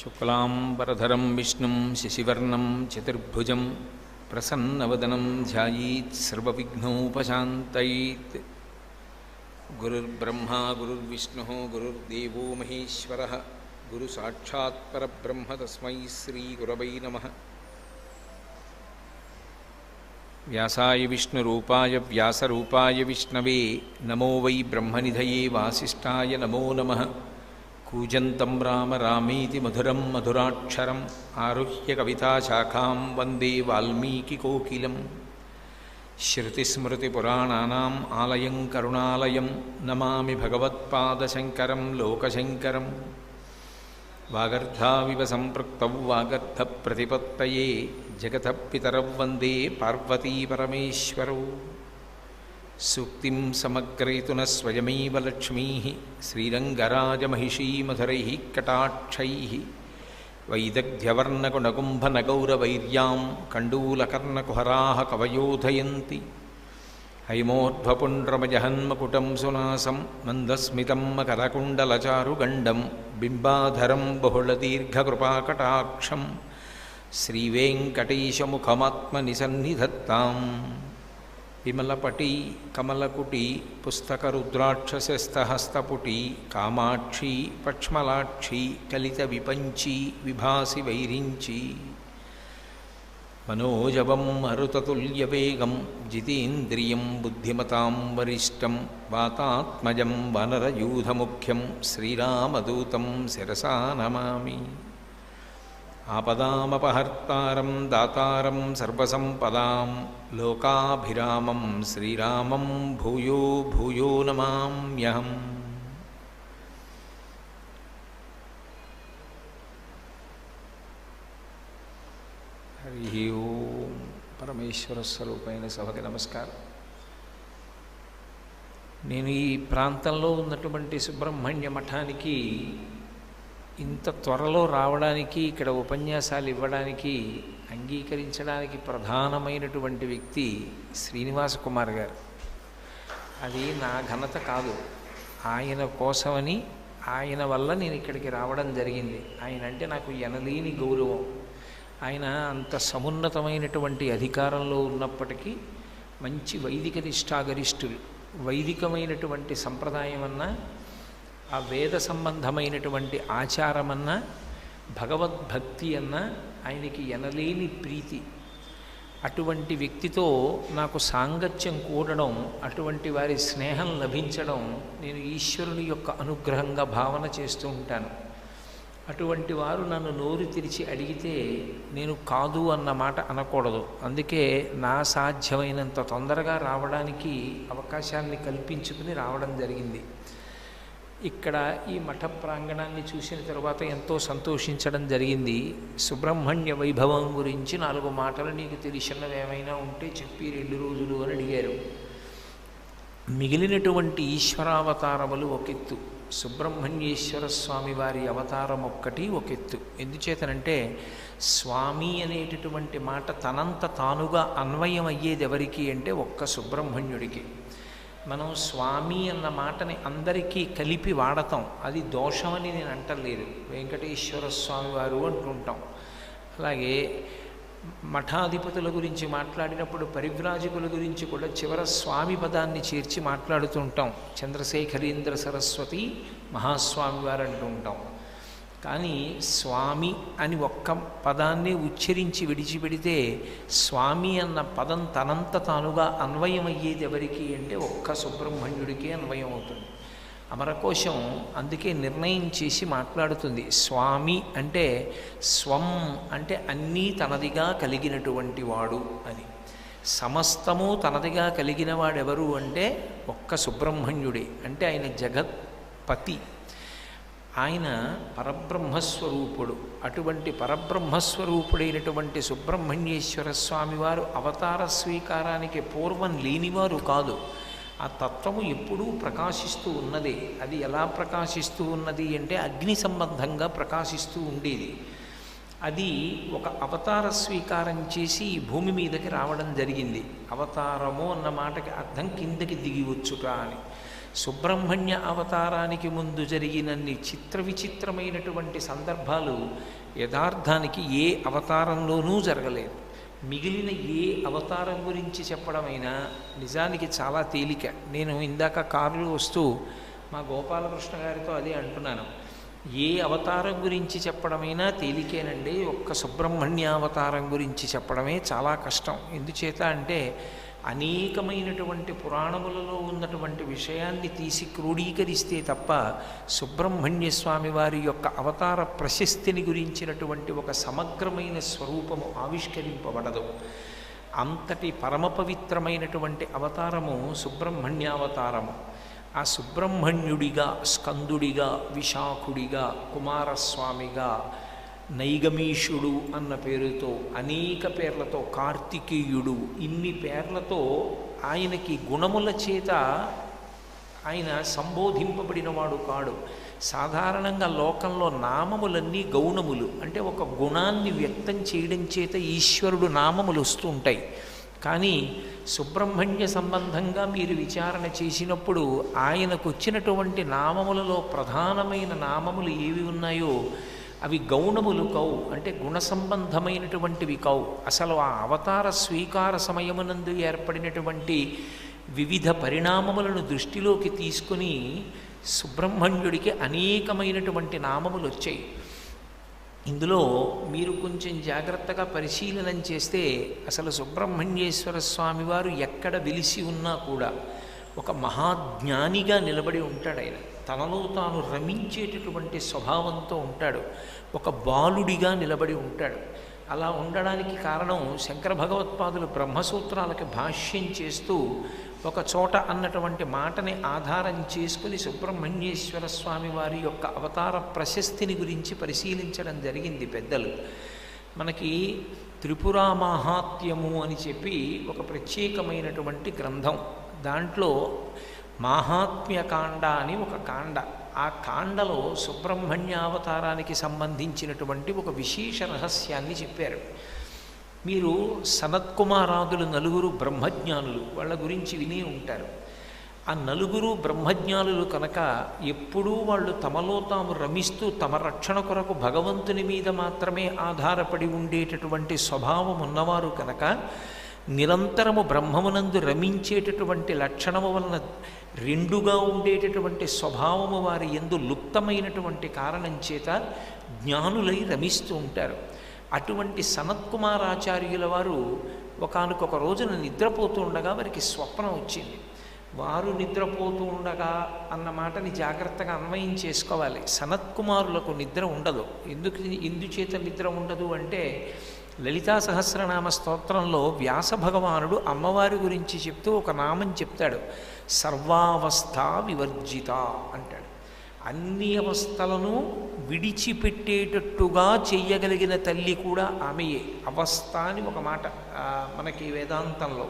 శుక్లాంబరధరం విష్ణుం శశివర్ణం చతుర్భుజం ప్రసన్నవదనం ధ్యాయేత్ సర్వవిఘ్నోపశాంతయేత్. గురుర్బ్రహ్మా గురుర్విష్ణుః గురుర్దేవో మహేశ్వరః గురుసాక్షాత్ పరబ్రహ్మ తస్మై శ్రీగురవై నమః. వ్యాసాయ విష్ణురూపాయ వ్యాసరూపాయ విష్ణవే నమో వై బ్రహ్మనిధయే వాసిష్ఠాయ నమో నమః. కూజంతం రామ రామేతి మధురం మధురాక్షరం ఆరుహ్య కవితాశాఖాం వందే వాల్మీకికోకిలం. శృతిస్మృతిపురాణానాం ఆలయం కరుణాలయం నమామి భగవత్పాదశంకరం లోకశంకరం. వాగర్ధావివ సంపృక్తౌ వాగర్ధప్రతిపత్తయే జగతః పితరౌ వందే పార్వతీపరమేశ్వరౌ. సూక్తిం సమగ్రయతున స్వయమేవ లక్ష్మీః శ్రీరంగరాజమహిషీమధురైః కటాక్షైః. వైదగ్ధ్యవర్ణకునకుంభనగౌరవైర్యాం కండూలకర్ణకుహరాः కవయోధయంతి. హైమోర్ధ్వపుండ్రమజహన్మకుటం సునాసం మందస్మితం మకరకుండలచారుగండం బింబాధరం బహుళదీర్ఘకృపాకటాక్షం శ్రీవేంకటేశముఖమాత్మనిసన్నిధత్తాం. విమలపటి కమలకుటి పుస్తకరుద్రాక్షసస్తహస్తపుటి కామాక్షి పక్ష్మలాక్షి కలిత విపంచి విభాసి వైరించి. మనోజవం మరుతతుల్యవేగం జితేంద్రియం బుద్ధిమతాం వరిష్టం వాతాత్మజం వనరయూధముఖ్యం శ్రీరామదూతం శిరసా నమామి. ఆపదామపహర్తారం దాతారం సర్వసంపదాం లోకాభిరామం శ్రీరామం భూయో భూయో నమామ్యహం. హరి ఓం. పరమేశ్వర స్వరూపైన సభకి నమస్కారం. నేను ఈ ప్రాంతంలో ఉన్నటువంటి సుబ్రహ్మణ్య మఠానికి ఇంత త్వరలో రావడానికి, ఇక్కడ ఉపన్యాసాలు ఇవ్వడానికి, అంగీకరించడానికి ప్రధానమైనటువంటి వ్యక్తి శ్రీనివాస కుమార్ గారు. అది నా ఘనత కాదు, ఆయన కోసమని, ఆయన వల్ల నేను ఇక్కడికి రావడం జరిగింది. ఆయన అంటే నాకు ఎనలేని గౌరవం. ఆయన అంత సమున్నతమైనటువంటి అధికారంలో ఉన్నప్పటికీ మంచి వైదిక నిష్ఠాగరిష్ఠులు. వైదికమైనటువంటి సంప్రదాయం అన్నా, ఆ వేద సంబంధమైనటువంటి ఆచారమన్నా, భగవద్భక్తి అన్నా ఆయనకి ఎనలేని ప్రీతి. అటువంటి వ్యక్తితో నాకు సాంగత్యం కూడడం, అటువంటి వారి స్నేహం లభించడం నేను ఈశ్వరుని యొక్క అనుగ్రహంగా భావన చేస్తూ ఉంటాను. అటువంటి వారు నన్ను నోరు తెరిచి అడిగితే నేను కాదు అన్న మాట అనకూడదు. అందుకే నా సాధ్యమైనంత తొందరగా రావడానికి అవకాశాన్ని కల్పించుకుని రావడం జరిగింది. ఇక్కడ ఈ మఠ ప్రాంగణాన్ని చూసిన తర్వాత ఎంతో సంతోషించడం జరిగింది. సుబ్రహ్మణ్య వైభవం గురించి 4 మాటలు నీకు తెలిసినవి ఏమైనా ఉంటే చెప్పి 2 రోజులు అని అడిగారు. మిగిలినటువంటి ఈశ్వరావతారములు ఒకెత్తు, సుబ్రహ్మణ్యేశ్వర స్వామి వారి అవతారం ఒక్కటి ఒకెత్తు. ఎందుచేతనంటే స్వామి అనేటటువంటి మాట తనంత తానుగా అన్వయం అయ్యేది ఎవరికి అంటే ఒక్క సుబ్రహ్మణ్యుడికి. మనం స్వామి అన్న మాటని అందరికీ కలిపి వాడతాం, అది దోషమని నేను అంటలేదు. వెంకటేశ్వర స్వామి వారు అంటుంటాం. అలాగే మఠాధిపతుల గురించి మాట్లాడినప్పుడు పరివ్రాజకుల గురించి కూడా చివర స్వామి పదాన్ని చేర్చి మాట్లాడుతుంటాం. చంద్రశేఖరేంద్ర సరస్వతి మహాస్వామి వారు అంటుంటాం. కానీ స్వామి అని ఒక్క పదాన్ని ఉచ్చరించి విడిచిపెడితే స్వామి అన్న పదం తనంత తానుగా అన్వయం అయ్యేది ఎవరికి అంటే ఒక్క సుబ్రహ్మణ్యుడికే అన్వయం అవుతుంది. అమరకోశం అందుకే నిర్ణయం చేసి మాట్లాడుతుంది. స్వామి అంటే స్వం అంటే అన్నీ తనదిగా కలిగినటువంటి వాడు అని. సమస్తము తనదిగా కలిగిన వాడెవరు అంటే ఒక్క సుబ్రహ్మణ్యుడే. అంటే ఆయన జగత్పతి, ఆయన పరబ్రహ్మస్వరూపుడు. అటువంటి పరబ్రహ్మస్వరూపుడైనటువంటి సుబ్రహ్మణ్యేశ్వర స్వామి వారు అవతార స్వీకారానికి పూర్వం లేనివారు కాదు. ఆ తత్వము ఎప్పుడూ ప్రకాశిస్తూ ఉన్నదే. అది ఎలా ప్రకాశిస్తూ ఉన్నది అంటే అగ్ని సంబంధంగా ప్రకాశిస్తూ ఉండేది. అది ఒక అవతార స్వీకారం చేసి ఈ భూమి మీదకి రావడం జరిగింది. అవతారము అన్న మాటకి అర్థం కిందకి దిగి వచ్చుట అని. సుబ్రహ్మణ్య అవతారానికి ముందు జరిగినన్ని చిత్ర విచిత్రమైనటువంటి సందర్భాలు యథార్థానికి ఏ అవతారంలోనూ జరగలేదు. మిగిలిన ఏ అవతారం గురించి చెప్పడమైనా నిజానికి చాలా తేలిక. నేను ఇందాక కారులో వస్తూ మా గోపాలకృష్ణ గారితో అదే అంటున్నాను. ఏ అవతారం గురించి చెప్పడమైనా తేలికేనండి, ఒక్క సుబ్రహ్మణ్య అవతారం గురించి చెప్పడమే చాలా కష్టం. ఎందుచేత అంటే అనేకమైనటువంటి పురాణములలో ఉన్నటువంటి విషయాన్ని తీసి క్రోడీకరిస్తే తప్ప సుబ్రహ్మణ్య స్వామి వారి యొక్క అవతార ప్రశస్తిని గురించినటువంటి ఒక సమగ్రమైన స్వరూపము ఆవిష్కరింపబడదు. అంతటి పరమ పవిత్రమైనటువంటి అవతారము సుబ్రహ్మణ్యావతారము. ఆ సుబ్రహ్మణ్యుడిగా, స్కందుడిగా, విశాఖుడిగా, కుమారస్వామిగా, నైగమీషుడు అన్న పేరుతో, అనేక పేర్లతో, కార్తికేయుడు, ఇన్ని పేర్లతో ఆయనకి గుణముల చేత ఆయన సంబోధింపబడినవాడు కాడు. సాధారణంగా లోకంలో నామములన్నీ గౌణములు, అంటే ఒక గుణాన్ని వ్యక్తం చేయడం చేత ఈశ్వరుడు నామములు వస్తూ ఉంటాయి. కానీ సుబ్రహ్మణ్య సంబంధంగా మీరు విచారణ చేసినప్పుడు ఆయనకు వచ్చినటువంటి నామములలో ప్రధానమైన నామములు ఏవి ఉన్నాయో అవి గౌణములు కావు, అంటే గుణ సంబంధమైనటువంటివి కావు. అసలు ఆ అవతార స్వీకార సమయమునందు ఏర్పడినటువంటి వివిధ పరిణామములను దృష్టిలోకి తీసుకుని సుబ్రహ్మణ్యుడికి అనేకమైనటువంటి నామములు వచ్చాయి. ఇందులో మీరు కొంచెం జాగ్రత్తగా పరిశీలనం చేస్తే అసలు సుబ్రహ్మణ్యేశ్వర స్వామి వారు ఎక్కడ వెలిసి ఉన్నా కూడా ఒక మహాజ్ఞానిగా నిలబడి ఉంటాడు. ఆయన తనలో తాను రమించేటటువంటి స్వభావంతో ఉంటాడు. ఒక బాలుడిగా నిలబడి ఉంటాడు. అలా ఉండడానికి కారణం శంకర భగవత్పాదులు బ్రహ్మసూత్రాలకి భాష్యం చేస్తూ ఒక చోట అన్నటువంటి మాటని ఆధారం చేసుకుని సుబ్రహ్మణ్యేశ్వర స్వామి వారి యొక్క అవతార ప్రశస్తిని గురించి పరిశీలించడం జరిగింది పెద్దలు. మనకి త్రిపురా మాహాత్మ్యము అని చెప్పి ఒక ప్రత్యేకమైనటువంటి గ్రంథం, దాంట్లో మాహాత్మ్యకాండ అని ఒక కాండ. ఆ కాండలో సుబ్రహ్మణ్యావతారానికి సంబంధించినటువంటి ఒక విశేష రహస్యాన్ని చెప్పారు. మీరు సనత్కుమారాదులు నలుగురు బ్రహ్మజ్ఞానులు, వాళ్ళ గురించి విని ఉంటారు. ఆ నలుగురు బ్రహ్మజ్ఞానులు కనుక ఎప్పుడూ వాళ్ళు తమలో తాము రమిస్తూ తమ రక్షణ కొరకు భగవంతుని మీద మాత్రమే ఆధారపడి ఉండేటటువంటి స్వభావం ఉన్నవారు కనుక నిరంతరము బ్రహ్మమునందు రమించేటటువంటి లక్షణము వలన రెండుగా ఉండేటటువంటి స్వభావము వారి యందు లుప్తమైనటువంటి కారణం చేత జ్ఞానులై రమిస్తూ ఉంటారు. అటువంటి సనత్కుమారాచార్యుల వారు ఒకానొక రోజున నిద్రపోతూ ఉండగా వారికి స్వప్నం వచ్చింది. వారు నిద్రపోతూ ఉండగా అన్న మాటని జాగ్రత్తగా అన్వయం చేసుకోవాలి. సనత్కుమారులకు నిద్ర ఉండదు. ఎందుచేత నిద్ర ఉండదు అంటే లలితా సహస్రనామ స్తోత్రంలో వ్యాస భగవానుడు అమ్మవారి గురించి చెప్తూ ఒక నామం చెప్తాడు, సర్వావస్థ వివర్జిత అంటాడు. అన్ని అవస్థలను విడిచిపెట్టేటట్టుగా చెయ్యగలిగిన తల్లి కూడా ఆమెయే. అవస్థ అని ఒక మాట మనకి వేదాంతంలో,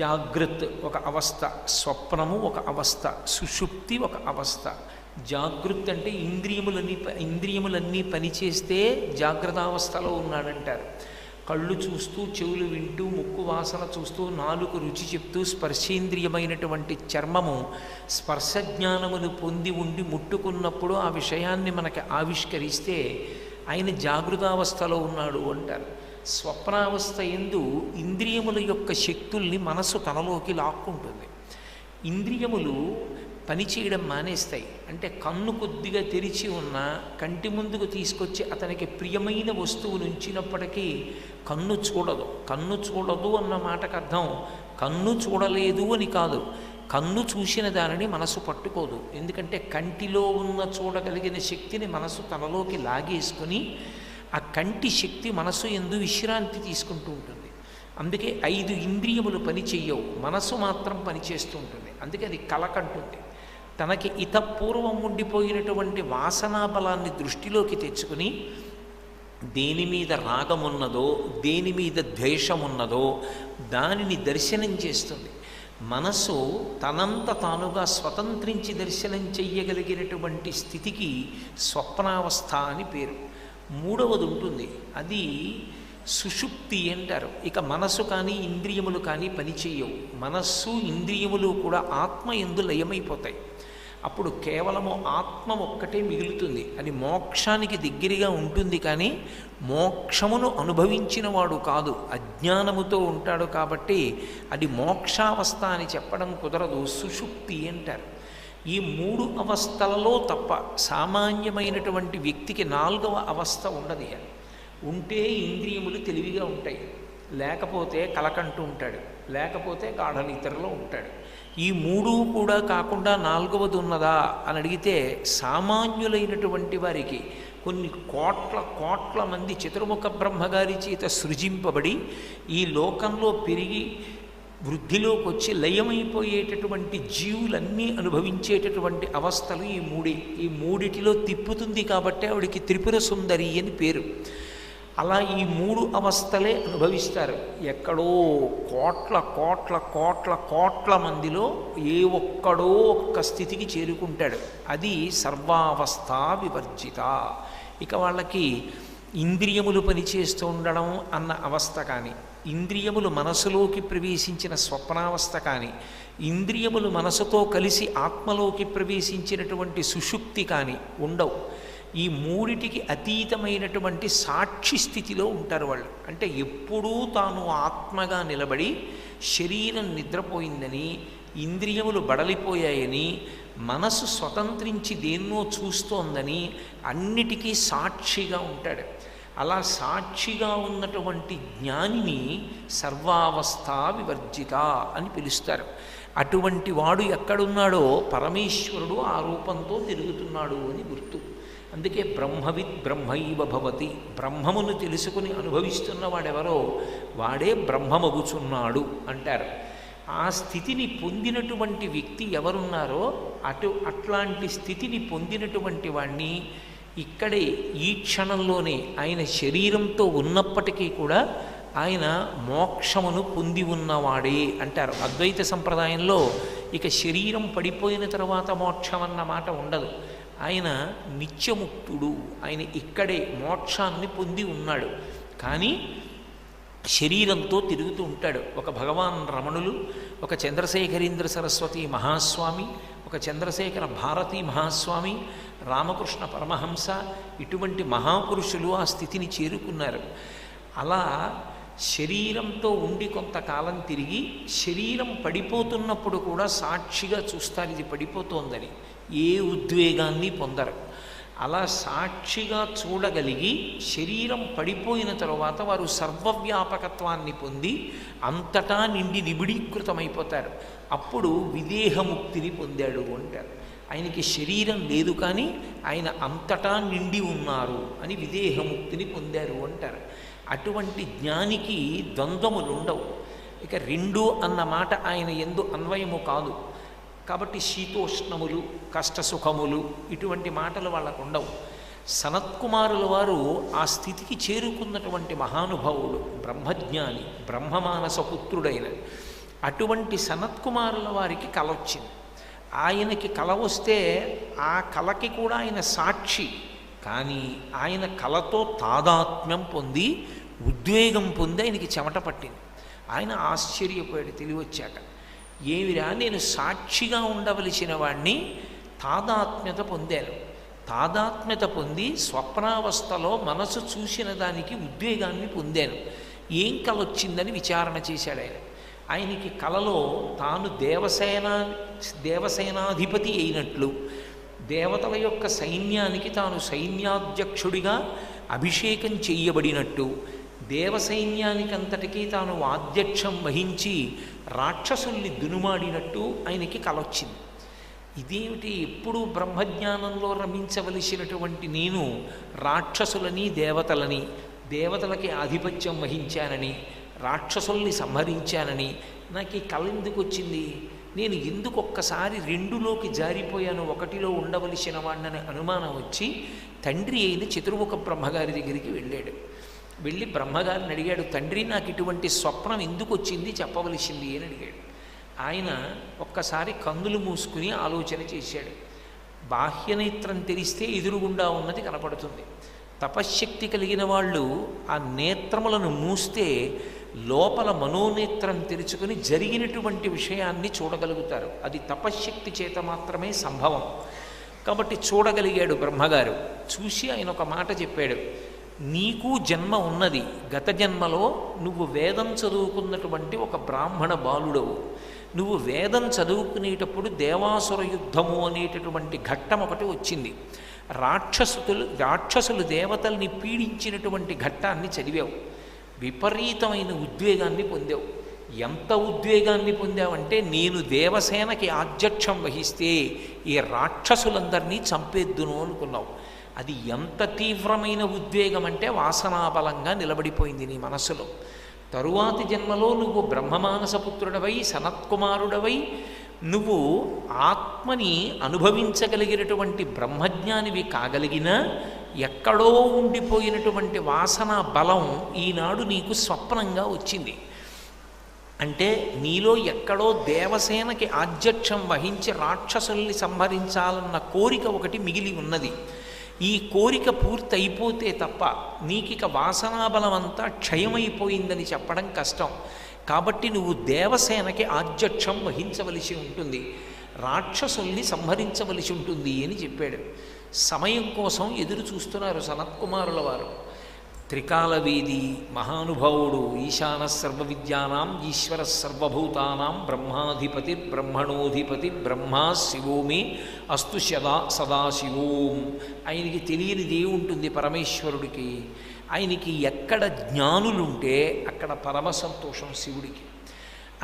జాగ్రత్త ఒక అవస్థ, స్వప్నము ఒక అవస్థ, సుషుప్తి ఒక అవస్థ. జాగృత్ అంటే ఇంద్రియములన్నీ పనిచేస్తే జాగ్రత్తావస్థలో ఉన్నాడంటారు. కళ్ళు చూస్తూ, చెవులు వింటూ, ముక్కు వాసన చూస్తూ, నాలుగు రుచి చెప్తూ, స్పర్శేంద్రియమైనటువంటి చర్మము స్పర్శజ్ఞానమును పొంది ఉండి ముట్టుకున్నప్పుడు ఆ విషయాన్ని మనకి ఆవిష్కరిస్తే ఆయన జాగృతావస్థలో ఉన్నాడు అంటారు. స్వప్నావస్థ యందు ఇంద్రియముల యొక్క శక్తుల్ని మనసు తనలోకి లాక్కుంటుంది. ఇంద్రియములు పనిచేయడం మానేస్తాయి. అంటే కన్ను కొద్దిగా తెరిచి ఉన్నా కంటి ముందుకు తీసుకొచ్చి అతనికి ప్రియమైన వస్తువును ఉంచినప్పటికీ కన్ను చూడదు. కన్ను చూడదు అన్న మాటకు అర్థం కన్ను చూడలేదు అని కాదు, కన్ను చూసిన దానిని మనసు పట్టుకోదు. ఎందుకంటే కంటిలో ఉన్న చూడగలిగిన శక్తిని మనసు తనలోకి లాగేసుకుని ఆ కంటి శక్తి మనసు యందు విశ్రాంతి తీసుకుంటూ ఉంటుంది. అందుకే 5 ఇంద్రియములు పని చెయ్యవు, మనసు మాత్రం పనిచేస్తూ ఉంటుంది. అందుకే అది కలకంటుంది. తనకి ఇతపూర్వం ఉండిపోయినటువంటి వాసనా బలాన్ని దృష్టిలోకి తెచ్చుకుని దేని మీద రాగమున్నదో, దేని మీద ద్వేషమున్నదో దానిని దర్శనం చేస్తుంది. మనసు తనంత తానుగా స్వతంత్రించి దర్శనం చెయ్యగలిగినటువంటి స్థితికి స్వప్నావస్థ అని పేరు. మూడవది ఉంటుంది, అది సుషుప్తి అంటారు. ఇక మనస్సు కానీ ఇంద్రియములు కానీ పనిచేయవు. మనస్సు ఇంద్రియములు కూడా ఆత్మ యందు లయమైపోతాయి. అప్పుడు కేవలము ఆత్మ ఒక్కటే మిగులుతుంది. అది మోక్షానికి దగ్గరగా ఉంటుంది, కానీ మోక్షమును అనుభవించిన వాడు కాదు, అజ్ఞానముతో ఉంటాడు. కాబట్టి అది మోక్షావస్థ అని చెప్పడం కుదరదు, సుషుప్తి అంటారు. ఈ 3 అవస్థలలో తప్ప సామాన్యమైనటువంటి వ్యక్తికి 4వ అవస్థ ఉండదు. ఉంటే ఇంద్రియములు తెలివిగా ఉంటాయి, లేకపోతే కలకంటూ ఉంటాడు, లేకపోతే గాఢ నిద్రలో ఉంటాడు. ఈ 3 కూడా కాకుండా 4వది ఉన్నదా అని అడిగితే సామాన్యులైనటువంటి వారికి కొన్ని కోట్ల మంది చతుర్ముఖ బ్రహ్మగారి చేత సృజింపబడి ఈ లోకంలో పెరిగి వృద్ధిలోకి వచ్చి లయమైపోయేటటువంటి జీవులన్నీ అనుభవించేటటువంటి అవస్థలు ఈ మూడిటిలో తిప్పుతుంది. కాబట్టి ఆవిడికి త్రిపుర సుందరి అని పేరు. అలా ఈ 3 అవస్థలే అనుభవిస్తారు. ఎక్కడో కోట్ల మందిలో ఏ ఒక్కడో ఒక్క స్థితికి చేరుకుంటాడు. అది సర్వావస్థ వివర్జిత. ఇక వాళ్ళకి ఇంద్రియములు పనిచేస్తూ ఉండడం అన్న అవస్థ కానీ, ఇంద్రియములు మనసులోకి ప్రవేశించిన స్వప్నావస్థ కానీ, ఇంద్రియములు మనసుతో కలిసి ఆత్మలోకి ప్రవేశించినటువంటి సుషుప్తి కానీ ఉండవు. ఈ 3టికి అతీతమైనటువంటి సాక్షి స్థితిలో ఉంటారు వాళ్ళు. అంటే ఎప్పుడూ తాను ఆత్మగా నిలబడి శరీరం నిద్రపోయిందని, ఇంద్రియములు బడలిపోయాయని, మనసు స్వతంత్రించి దేన్నో చూస్తోందని అన్నిటికీ సాక్షిగా ఉంటాడు. అలా సాక్షిగా ఉన్నటువంటి జ్ఞానిని సర్వావస్థ వివర్జిత అని పిలుస్తారు. అటువంటి వాడు ఎక్కడున్నాడో పరమేశ్వరుడు ఆ రూపంతో తిరుగుతున్నాడు అని గుర్తు. అందుకే బ్రహ్మవిద్ బ్రహ్మైవ భవతి, బ్రహ్మమును తెలుసుకుని అనుభవిస్తున్న వాడెవరో వాడే బ్రహ్మమగుచున్నాడు అంటారు. ఆ స్థితిని పొందినటువంటి వ్యక్తి ఎవరున్నారో అట్లాంటి స్థితిని పొందినటువంటి వాణ్ణి ఇక్కడే ఈ క్షణంలోనే ఆయన శరీరంతో ఉన్నప్పటికీ కూడా ఆయన మోక్షమును పొంది ఉన్నవాడే అంటారు. అద్వైత సంప్రదాయంలో ఇక శరీరం పడిపోయిన తర్వాత మోక్షం అన్న మాట ఉండదు. ఆయన నిత్యముక్తుడు, ఆయన ఇక్కడే మోక్షాన్ని పొంది ఉన్నాడు, కానీ శరీరంతో తిరుగుతూ ఉంటాడు. ఒక భగవాన్ రమణులు, ఒక చంద్రశేఖరేంద్ర సరస్వతి మహాస్వామి, ఒక చంద్రశేఖర భారతీ మహాస్వామి, రామకృష్ణ పరమహంస, ఇటువంటి మహాపురుషులు ఆ స్థితిని చేరుకున్నారు. అలా శరీరంతో ఉండి కొంతకాలం తిరిగి శరీరం పడిపోతున్నప్పుడు కూడా సాక్షిగా చూస్తారు ఇది పడిపోతోందని, ఏ ఉద్వేగాన్ని పొందరు. అలా సాక్షిగా చూడగలిగి శరీరం పడిపోయిన తరువాత వారు సర్వవ్యాపకత్వాన్ని పొంది అంతటా నిండి నిబిడీకృతమైపోతారు. అప్పుడు విదేహముక్తిని పొందాడు అంటారు. ఆయనకి శరీరం లేదు, కానీ ఆయన అంతటా నిండి ఉన్నారు అని విదేహముక్తిని పొందారు అంటారు. అటువంటి జ్ఞానికి ద్వంద్వములు ఉండవు. ఇక 2 అన్న మాట ఆయన యందు అన్వయము కాదు. కాబట్టి శీతోష్ణములు, కష్టసుఖములు ఇటువంటి మాటలు వాళ్ళకు ఉండవు. సనత్కుమారుల వారు ఆ స్థితికి చేరుకున్నటువంటి మహానుభావుడు, బ్రహ్మజ్ఞాని, బ్రహ్మమానసపుత్రుడైన అటువంటి సనత్కుమారుల వారికి కల వచ్చింది. ఆయనకి కల వస్తే ఆ కలకి కూడా ఆయన సాక్షి, కానీ ఆయన కలతో తాదాత్మ్యం పొంది ఉద్వేగం పొంది ఆయనకి చెమట పట్టింది. ఆయన ఆశ్చర్యపోయాడు తెలివచ్చాక. ఏమిరా, నేను సాక్షిగా ఉండవలసిన వాణ్ణి తాదాత్మ్యత పొందాను. తాదాత్మ్యత పొంది స్వప్నావస్థలో మనసు చూసిన దానికి ఉద్వేగాన్ని పొందాను. ఏం కల వచ్చిందని విచారణ చేశాడు ఆయన. ఆయనకి కలలో తాను దేవసేనాధిపతి అయినట్లు, దేవతల యొక్క సైన్యానికి తాను సైన్యాధ్యక్షుడిగా అభిషేకం చెయ్యబడినట్టు, దేవసైన్యానికంతటికీ తాను ఆధ్యక్షం వహించి రాక్షసుల్ని దునుమాడినట్టు ఆయనకి కలొచ్చింది. ఇదేమిటి, ఎప్పుడూ బ్రహ్మజ్ఞానంలో రమించవలసినటువంటి నేను రాక్షసులని దేవతలని, దేవతలకి ఆధిపత్యం వహించానని, రాక్షసుల్ని సంహరించానని నాకు ఈ కళ ఎందుకు వచ్చింది? నేను ఎందుకు ఒక్కసారి 2లోకి జారిపోయాను, 1లో ఉండవలసిన వాడినని అనుమానం వచ్చి తండ్రి అయిన చతుర్ముఖ బ్రహ్మగారి దగ్గరికి వెళ్ళాడు. వెళ్ళి బ్రహ్మగారిని అడిగాడు, తండ్రి నాకు ఇటువంటి స్వప్నం ఎందుకు వచ్చింది చెప్పవలసింది అని అడిగాడు. ఆయన ఒక్కసారి కన్నులు మూసుకుని ఆలోచన చేశాడు. బాహ్యనేత్రం తెరిస్తే ఎదురుగుండా ఉన్నది కనపడుతుంది, తపశ్శక్తి కలిగిన వాళ్ళు ఆ నేత్రములను మూస్తే లోపల మనోనేత్రం తెరుచుకొని జరిగినటువంటి విషయాన్ని చూడగలుగుతారు. అది తపశ్శక్తి చేత మాత్రమే సంభవం. కాబట్టి చూడగలిగాడు బ్రహ్మగారు. చూసి ఆయన ఒక మాట చెప్పాడు, నీకు జన్మ ఉన్నది. గత జన్మలో నువ్వు వేదం చదువుకున్నటువంటి ఒక బ్రాహ్మణ బాలుడవు. నువ్వు వేదం చదువుకునేటప్పుడు దేవాసుర యుద్ధము అనేటటువంటి ఘట్టం ఒకటి వచ్చింది. రాక్షసులు దేవతల్ని పీడించినటువంటి ఘట్టాన్ని చదివావు. విపరీతమైన ఉద్వేగాన్ని పొందావు. ఎంత ఉద్వేగాన్ని పొందావంటే, నేను దేవసేనకి ఆధ్యక్షం వహిస్తే ఈ రాక్షసులందరినీ చంపేద్దును అనుకున్నావు. అది ఎంత తీవ్రమైన ఉద్వేగం అంటే వాసనాబలంగా నిలబడిపోయింది నీ మనస్సులో. తరువాతి జన్మలో నువ్వు బ్రహ్మమానసపుత్రుడవై సనత్కుమారుడవై నువ్వు ఆత్మని అనుభవించగలిగినటువంటి బ్రహ్మజ్ఞానివి కాగలిగినా ఎక్కడో ఉండిపోయినటువంటి వాసన బలం ఈనాడు నీకు స్వప్నంగా వచ్చింది. అంటే నీలో ఎక్కడో దేవసేనకి ఆధ్యక్షం వహించి రాక్షసుల్ని సంహరించాలన్న కోరిక ఒకటి మిగిలి ఉన్నది. ఈ కోరిక పూర్తి అయిపోతే తప్ప నీకిక వాసనాబలం అంతా క్షయమైపోయిందని చెప్పడం కష్టం. కాబట్టి నువ్వు దేవసేనకి ఆధ్యక్షం వహించవలసి ఉంటుంది, రాక్షసుల్ని సంహరించవలసి ఉంటుంది అని చెప్పాడు. సమయం కోసం ఎదురు చూస్తున్నారు సనత్కుమారుల వారు. త్రికాలవేది మహానుభావుడు, ఈశాన సర్వ విద్యానాం ఈశ్వర సర్వభూతానాం బ్రహ్మాధిపతి బ్రహ్మణోధిపతి బ్రహ్మా శివోమే అస్తు సదాశివోం. ఆయనకి తెలియనిది ఏముంటుంది పరమేశ్వరుడికి? ఆయనకి ఎక్కడ జ్ఞానులుంటే అక్కడ పరమ సంతోషం శివుడికి.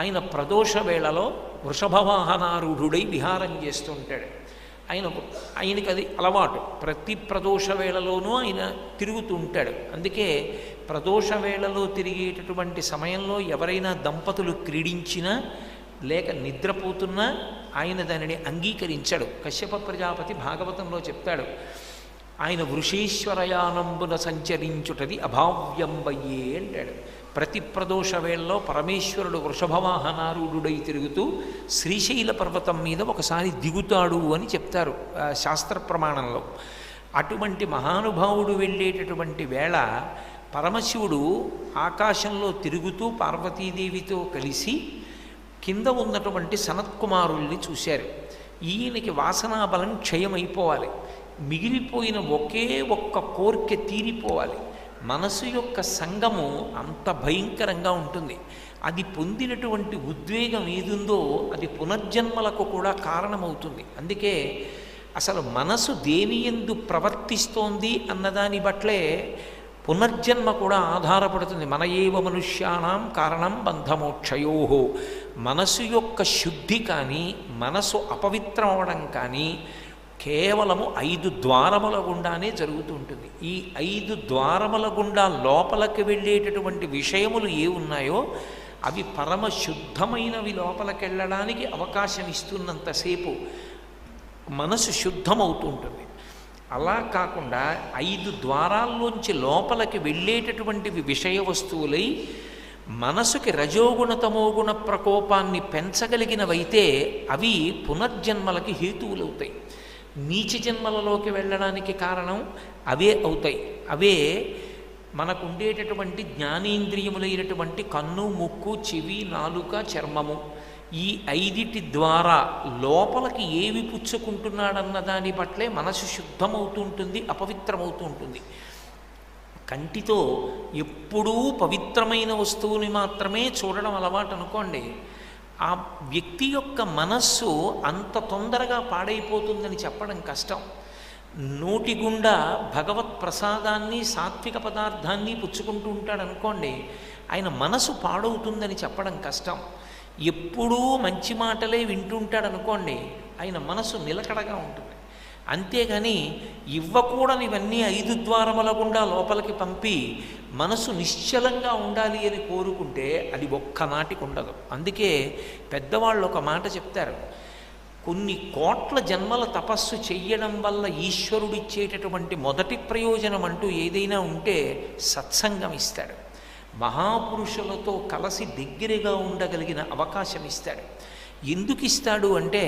ఆయన ప్రదోష వేళలో వృషభవాహనారూఢుడై విహారం చేస్తూ ఉంటాడు. ఆయనకి అది అలవాటు. ప్రతి ప్రదోష వేళలోనూ ఆయన తిరుగుతూ ఉంటాడు. అందుకే ప్రదోష వేళలో తిరిగేటటువంటి సమయంలో ఎవరైనా దంపతులు క్రీడించినా లేక నిద్రపోతున్నా ఆయన దానిని అంగీకరించాడు. కశ్యప ప్రజాపతి భాగవతంలో చెప్తాడు, ఆయన వృషీశ్వరయానంబున సంచరించుటది అభావ్యంబయ్యే అంటాడు. ప్రతి ప్రదోష వేళలో పరమేశ్వరుడు వృషభవాహనారూఢుడై తిరుగుతూ శ్రీశైల పర్వతం మీద ఒకసారి దిగుతాడు అని చెప్తారు శాస్త్ర ప్రమాణంలో. అటువంటి మహానుభావుడు వెళ్ళేటటువంటి వేళ పరమశివుడు ఆకాశంలో తిరుగుతూ పార్వతీదేవితో కలిసి కింద ఉన్నటువంటి సనత్కుమారుల్ని చూశారు. ఈయనకి వాసనాబలం క్షయమైపోవాలి, మిగిలిపోయిన ఒకే ఒక్క కోరిక తీరిపోవాలి. మనసు యొక్క సంగము అంత భయంకరంగా ఉంటుంది. అది పొందినటువంటి ఉద్వేగం ఏదుందో అది పునర్జన్మలకు కూడా కారణమవుతుంది. అందుకే అసలు మనసు దేని యందు ప్రవర్తిస్తోంది అన్నదాని బట్లే పునర్జన్మ కూడా ఆధారపడుతుంది. మన ఏవ మనుష్యానాం కారణం బంధమోక్షయోహో. మనసు యొక్క శుద్ధి కానీ మనసు అపవిత్రం అవడం కానీ కేవలము 5 ద్వారముల గుండానే జరుగుతూ ఉంటుంది. ఈ 5 ద్వారముల గుండా లోపలికి వెళ్ళేటటువంటి విషయములు ఏ ఉన్నాయో అవి పరమ శుద్ధమైనవి లోపలికి వెళ్ళడానికి అవకాశం ఇస్తున్నంతసేపు మనసు శుద్ధమవుతూ ఉంటుంది. అలా కాకుండా 5 ద్వారాల్లోంచి లోపలికి వెళ్ళేటటువంటివి విషయ వస్తువులై మనసుకి రజోగుణ తమోగుణ ప్రకోపాన్ని పెంచగలిగినవైతే అవి పునర్జన్మలకి హేతువులవుతాయి. నీచ జన్మలలోకి వెళ్ళడానికి కారణం అవే అవుతాయి. అవే మనకుండేటటువంటి జ్ఞానేంద్రియములైనటువంటి కన్ను, ముక్కు, చెవి, నాలుక, చర్మము. ఈ 5 ద్వారా లోపలికి ఏవి పుచ్చుకుంటున్నాడన్న దాని పట్లే మనసు శుద్ధమవుతూ ఉంటుంది, అపవిత్రమవుతూ ఉంటుంది. కంటితో ఎప్పుడూ పవిత్రమైన వస్తువుని మాత్రమే చూడడం అలవాటు అనుకోండి, ఆ వ్యక్తి యొక్క మనస్సు అంత తొందరగా పాడైపోతుందని చెప్పడం కష్టం. నోటి గుండా భగవత్ ప్రసాదాన్ని సాత్విక పదార్థాన్ని పుచ్చుకుంటూ ఉంటాడు అనుకోండి, ఆయన మనసు పాడవుతుందని చెప్పడం కష్టం. ఎప్పుడూ మంచి మాటలే వింటుంటాడు అనుకోండి, ఆయన మనసు నిలకడగా ఉంటుంది. అంతేగాని ఇవ్వకూడనివన్నీ 5 ద్వారముల గుండా లోపలికి పంపి మనసు నిశ్చలంగా ఉండాలి అని కోరుకుంటే అది ఒక్కనాటికి ఉండదు. అందుకే పెద్దవాళ్ళు ఒక మాట చెప్తారు, కొన్ని కోట్ల జన్మల తపస్సు చెయ్యడం వల్ల ఈశ్వరుడిచ్చేటటువంటి మొదటి ప్రయోజనం అంటూ ఏదైనా ఉంటే సత్సంగం ఇస్తాడు. మహాపురుషులతో కలిసి దగ్గరగా ఉండగలిగిన అవకాశం ఇస్తాడు. ఎందుకు ఇస్తాడు అంటే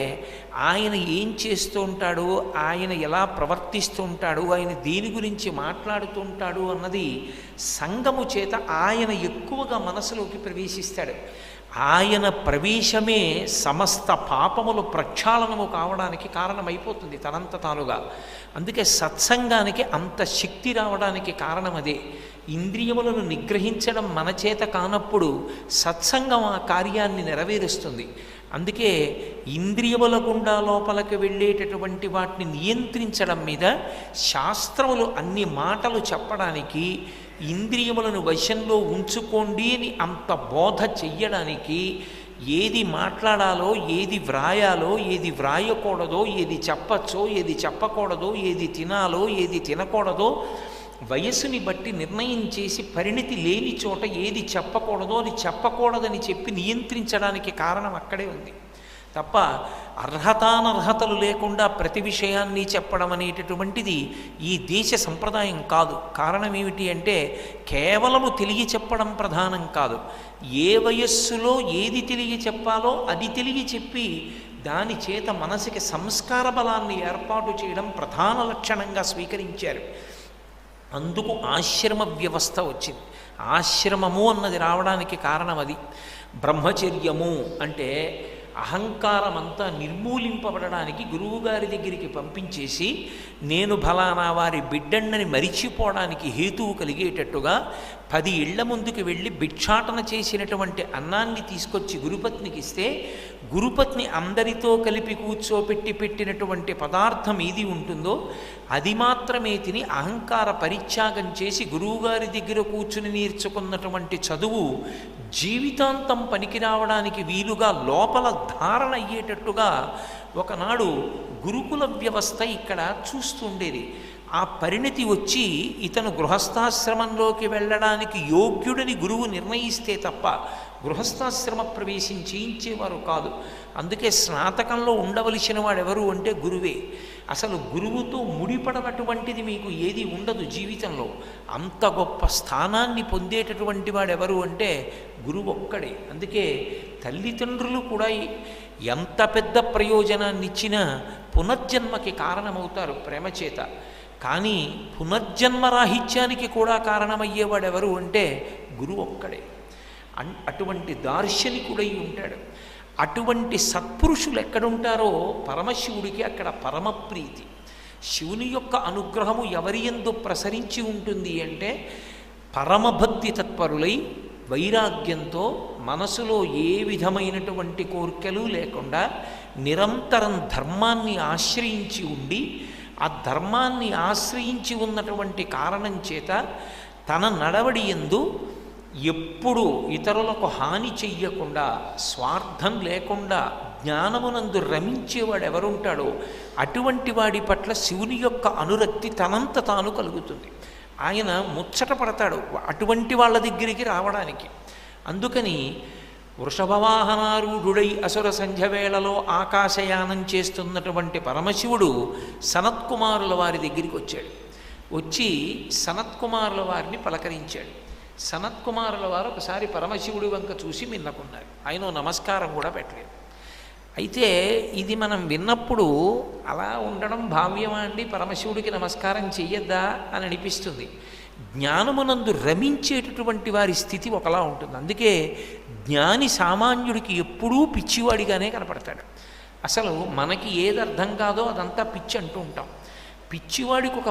ఆయన ఏం చేస్తూ ఉంటాడో, ఆయన ఎలా ప్రవర్తిస్తూ ఉంటాడో, ఆయన దేని గురించి మాట్లాడుతూ ఉంటాడు అన్నది సంగము చేత ఆయన ఎక్కువగా మనసులోకి ప్రవేశిస్తాడు. ఆయన ప్రవేశమే సమస్త పాపములు ప్రక్షాళనము కావడానికి కారణమైపోతుంది తనంత తానుగా. అందుకే సత్సంగానికి అంత శక్తి రావడానికి కారణం అదే. ఇంద్రియములను నిగ్రహించడం మన చేత కానప్పుడు సత్సంగం ఆ కార్యాన్ని నెరవేరుస్తుంది. అందుకే ఇంద్రియముల గుండా లోపలికి వెళ్ళేటటువంటి వాటిని నియంత్రించడం మీద శాస్త్రములు అన్ని మాటలు చెప్పడానికి, ఇంద్రియములను వశంలో ఉంచుకోండి అని అంత బోధ చెయ్యడానికి, ఏది మాట్లాడాలో, ఏది వ్రాయాలో, ఏది వ్రాయకూడదో, ఏది చెప్పచ్చో, ఏది చెప్పకూడదో, ఏది తినాలో, ఏది తినకూడదో వయస్సుని బట్టి నిర్ణయం చేసి, పరిణితి లేని చోట ఏది చెప్పకూడదో అది చెప్పకూడదని చెప్పి నియంత్రించడానికి కారణం అక్కడే ఉంది తప్ప అర్హతానర్హతలు లేకుండా ప్రతి విషయాన్ని చెప్పడం అనేటటువంటిది ఈ దేశ సంప్రదాయం కాదు. కారణం ఏమిటి అంటే కేవలము తెలియ చెప్పడం ప్రధానం కాదు. ఏ వయస్సులో ఏది తెలియ చెప్పాలో అది తెలియ చెప్పి దాని చేత మనసుకి సంస్కార బలాన్ని ఏర్పాటు చేయడం ప్రధాన లక్షణంగా స్వీకరించారు. అందుకు ఆశ్రమ వ్యవస్థ వచ్చింది. ఆశ్రమము అన్నది రావడానికి కారణం అది. బ్రహ్మచర్యము అంటే అహంకారం అంతా నిర్మూలింపబడడానికి గురువుగారి దగ్గరికి పంపించేసి నేను ఫలానా వారి బిడ్డన్నని మరిచిపోవడానికి హేతువు కలిగేటట్టుగా 10 ఇళ్ల ముందుకు వెళ్ళి భిక్షాటన చేసినటువంటి అన్నాన్ని తీసుకొచ్చి గురుపత్నికి ఇస్తే, గురుపత్ని అందరితో కలిపి కూర్చోపెట్టి పెట్టినటువంటి పదార్థం ఏది ఉంటుందో అది మాత్రమే తిని అహంకార పరిత్యాగం చేసి గురువుగారి దగ్గర కూర్చుని నేర్చుకున్నటువంటి చదువు జీవితాంతం పనికి రావడానికి వీలుగా లోపల ధారణ అయ్యేటట్టుగా ఒకనాడు గురుకుల వ్యవస్థ ఇక్కడ చూస్తుండేది. ఆ పరిణతి వచ్చి ఇతను గృహస్థాశ్రమంలోకి వెళ్ళడానికి యోగ్యుడని గురువు నిర్ణయిస్తే తప్ప గృహస్థాశ్రమ ప్రవేశం చేయించేవారు కాదు. అందుకే స్నాతకంలో ఉండవలసిన వాడెవరు అంటే గురువే. అసలు గురువుతో ముడిపడనటువంటిది మీకు ఏది ఉండదు జీవితంలో. అంత గొప్ప స్థానాన్ని పొందేటటువంటి వాడెవరు అంటే గురువు ఒక్కడే. అందుకే తల్లిదండ్రులు కూడా ఎంత పెద్ద ప్రయోజనాన్ని ఇచ్చినా పునర్జన్మకి కారణమవుతారు ప్రేమ చేత. కానీ పునర్జన్మరాహిత్యానికి కూడా కారణమయ్యేవాడెవరు అంటే గురువు ఒక్కడే. అటువంటి దార్శనికుడై ఉంటాడు. అటువంటి సత్పురుషులు ఎక్కడుంటారో పరమశివుడికి అక్కడ పరమప్రీతి. శివుని యొక్క అనుగ్రహము ఎవరి యందు ప్రసరించి ఉంటుంది అంటే పరమభక్తి తత్పరులై వైరాగ్యంతో మనసులో ఏ విధమైనటువంటి కోరికలు లేకుండా నిరంతరం ధర్మాన్ని ఆశ్రయించి ఉండి, ఆ ధర్మాన్ని ఆశ్రయించి ఉన్నటువంటి కారణం చేత తన నడవడి యందు ఎప్పుడు ఇతరులకు హాని చెయ్యకుండా, స్వార్థం లేకుండా జ్ఞానమునందు రమించేవాడు ఎవరుంటాడో అటువంటి వాడి పట్ల శివుని యొక్క అనురక్తి తనంత తాను కలుగుతుంది. ఆయన ముచ్చట పడతాడు అటువంటి వాళ్ళ దగ్గరికి రావడానికి. అందుకని వృషభవాహనారూఢుడై అసుర సంధ్యవేళలో ఆకాశయానం చేస్తున్నటువంటి పరమశివుడు సనత్కుమారుల వారి దగ్గరికి వచ్చాడు. వచ్చి సనత్కుమారుల వారిని పలకరించాడు. సనత్కుమారుల వారు ఒకసారి పరమశివుడి వంక చూసి మిన్నకున్నారు. ఆయన నమస్కారం కూడా పెట్టలేదు. అయితే ఇది మనం విన్నప్పుడు అలా ఉండడం భావ్యమా అండి, పరమశివుడికి నమస్కారం చెయ్యొద్దా అని అనిపిస్తుంది. జ్ఞానమునందు రమించేటటువంటి వారి స్థితి ఒకలా ఉంటుంది. అందుకే జ్ఞాని సామాన్యుడికి ఎప్పుడూ పిచ్చివాడిగానే కనపడతాడు. అసలు మనకి ఏది అర్థం కాదో అదంతా పిచ్చి అంటూ ఉంటాం. పిచ్చివాడికి ఒక